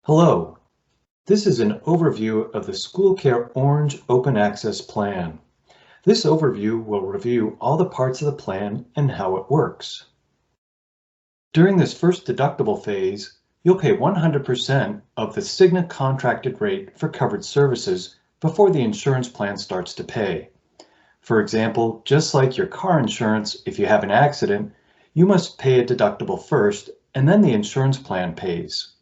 Hello, this is an overview of the SchoolCare Orange Open Access Plan. This overview will review all the parts of the plan and how it works. During this first deductible phase, you'll pay 100% of the Cigna contracted rate for covered services before the insurance plan starts to pay. For example, just like your car insurance, if you have an accident, you must pay a deductible first and then the insurance plan pays.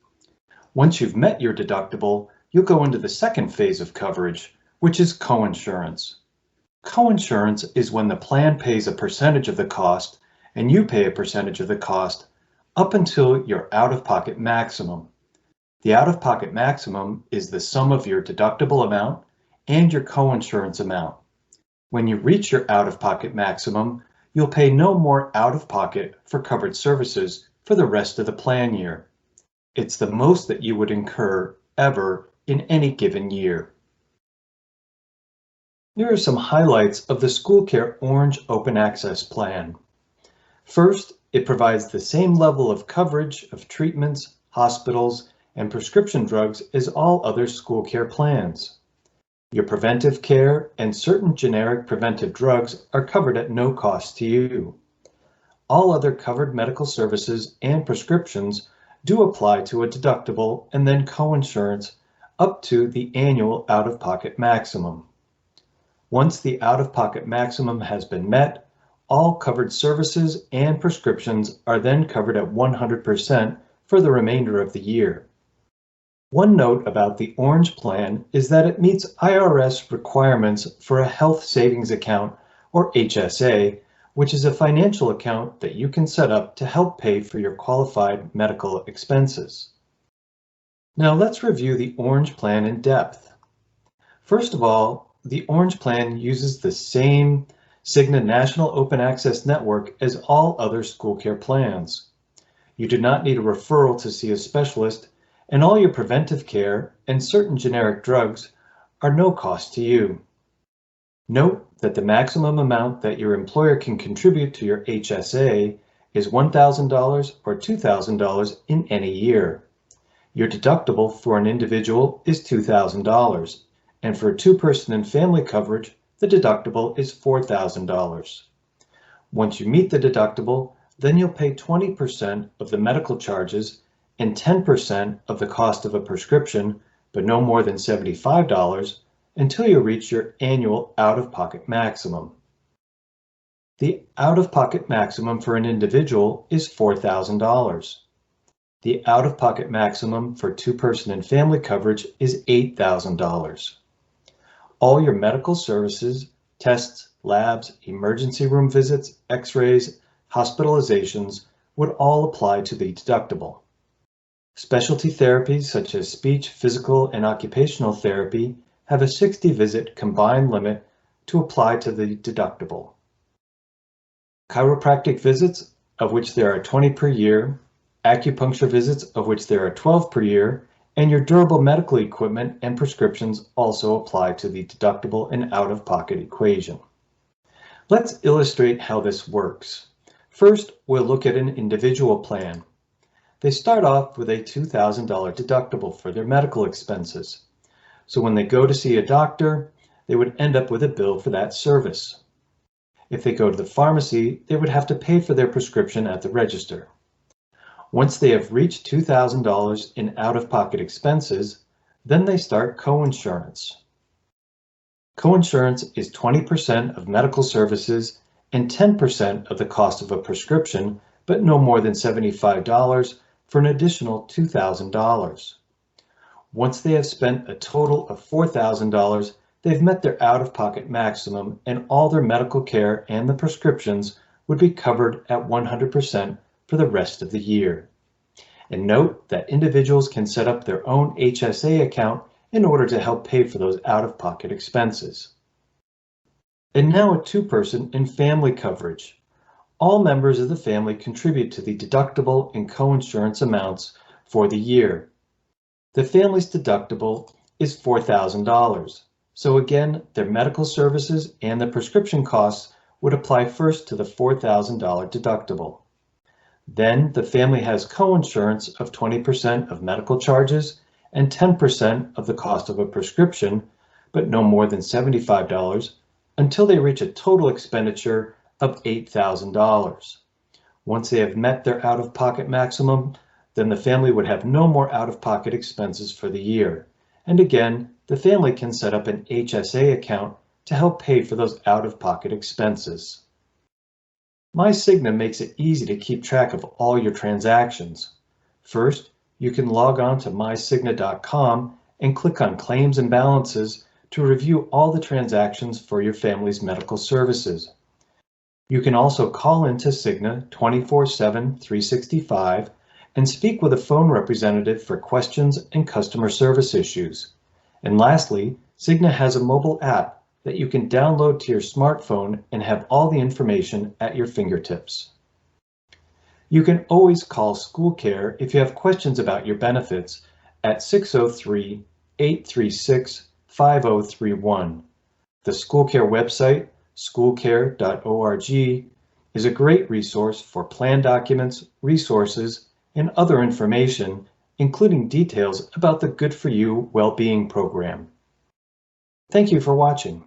Once you've met your deductible, you'll go into the second phase of coverage, which is coinsurance. Coinsurance is when the plan pays a percentage of the cost and you pay a percentage of the cost up until your out-of-pocket maximum. The out-of-pocket maximum is the sum of your deductible amount and your coinsurance amount. When you reach your out-of-pocket maximum, you'll pay no more out-of-pocket for covered services for the rest of the plan year. It's the most that you would incur ever in any given year. Here are some highlights of the SchoolCare Orange Open Access Plan. First, it provides the same level of coverage of treatments, hospitals, and prescription drugs as all other SchoolCare plans. Your preventive care and certain generic preventive drugs are covered at no cost to you. All other covered medical services and prescriptions do apply to a deductible and then coinsurance up to the annual out-of-pocket maximum. Once the out-of-pocket maximum has been met, all covered services and prescriptions are then covered at 100% for the remainder of the year. One note about the Orange Plan is that it meets IRS requirements for a health savings account, or HSA, which is a financial account that you can set up to help pay for your qualified medical expenses. Now let's review the Orange Plan in depth. First of all, the Orange Plan uses the same Cigna National Open Access Network as all other SchoolCare plans. You do not need a referral to see a specialist, and all your preventive care and certain generic drugs are no cost to you. Note that the maximum amount that your employer can contribute to your HSA is $1,000 or $2,000 in any year. Your deductible for an individual is $2,000, and for two-person and family coverage, the deductible is $4,000. Once you meet the deductible, then you'll pay 20% of the medical charges and 10% of the cost of a prescription, but no more than $75, until you reach your annual out-of-pocket maximum. The out-of-pocket maximum for an individual is $4,000. The out-of-pocket maximum for two-person and family coverage is $8,000. All your medical services, tests, labs, emergency room visits, x-rays, hospitalizations would all apply to the deductible. Specialty therapies such as speech, physical, and occupational therapy have a 60-visit combined limit to apply to the deductible. Chiropractic visits, of which there are 20 per year, acupuncture visits, of which there are 12 per year, and your durable medical equipment and prescriptions also apply to the deductible and out-of-pocket equation. Let's illustrate how this works. First, we'll look at an individual plan. They start off with a $2,000 deductible for their medical expenses. So when they go to see a doctor, they would end up with a bill for that service. If they go to the pharmacy, they would have to pay for their prescription at the register. Once they have reached $2,000 in out-of-pocket expenses, then they start coinsurance. Coinsurance is 20% of medical services and 10% of the cost of a prescription, but no more than $75 for an additional $2,000. Once they have spent a total of $4,000, they've met their out-of-pocket maximum, and all their medical care and the prescriptions would be covered at 100% for the rest of the year. And note that individuals can set up their own HSA account in order to help pay for those out-of-pocket expenses. And now a two-person and family coverage. All members of the family contribute to the deductible and coinsurance amounts for the year. The family's deductible is $4,000. So again, their medical services and the prescription costs would apply first to the $4,000 deductible. Then the family has coinsurance of 20% of medical charges and 10% of the cost of a prescription, but no more than $75 until they reach a total expenditure of $8,000. Once they have met their out-of-pocket maximum, then the family would have no more out-of-pocket expenses for the year. And again, the family can set up an HSA account to help pay for those out-of-pocket expenses. MyCigna makes it easy to keep track of all your transactions. First, you can log on to mycigna.com and click on Claims and Balances to review all the transactions for your family's medical services. You can also call into Cigna 24/7, 365 and speak with a phone representative for questions and customer service issues. And lastly, Cigna has a mobile app that you can download to your smartphone and have all the information at your fingertips. You can always call SchoolCare if you have questions about your benefits at 603-836-5031. The SchoolCare website, schoolcare.org, is a great resource for plan documents, resources, and other information, including details about the Good For You well-being program. Thank you for watching.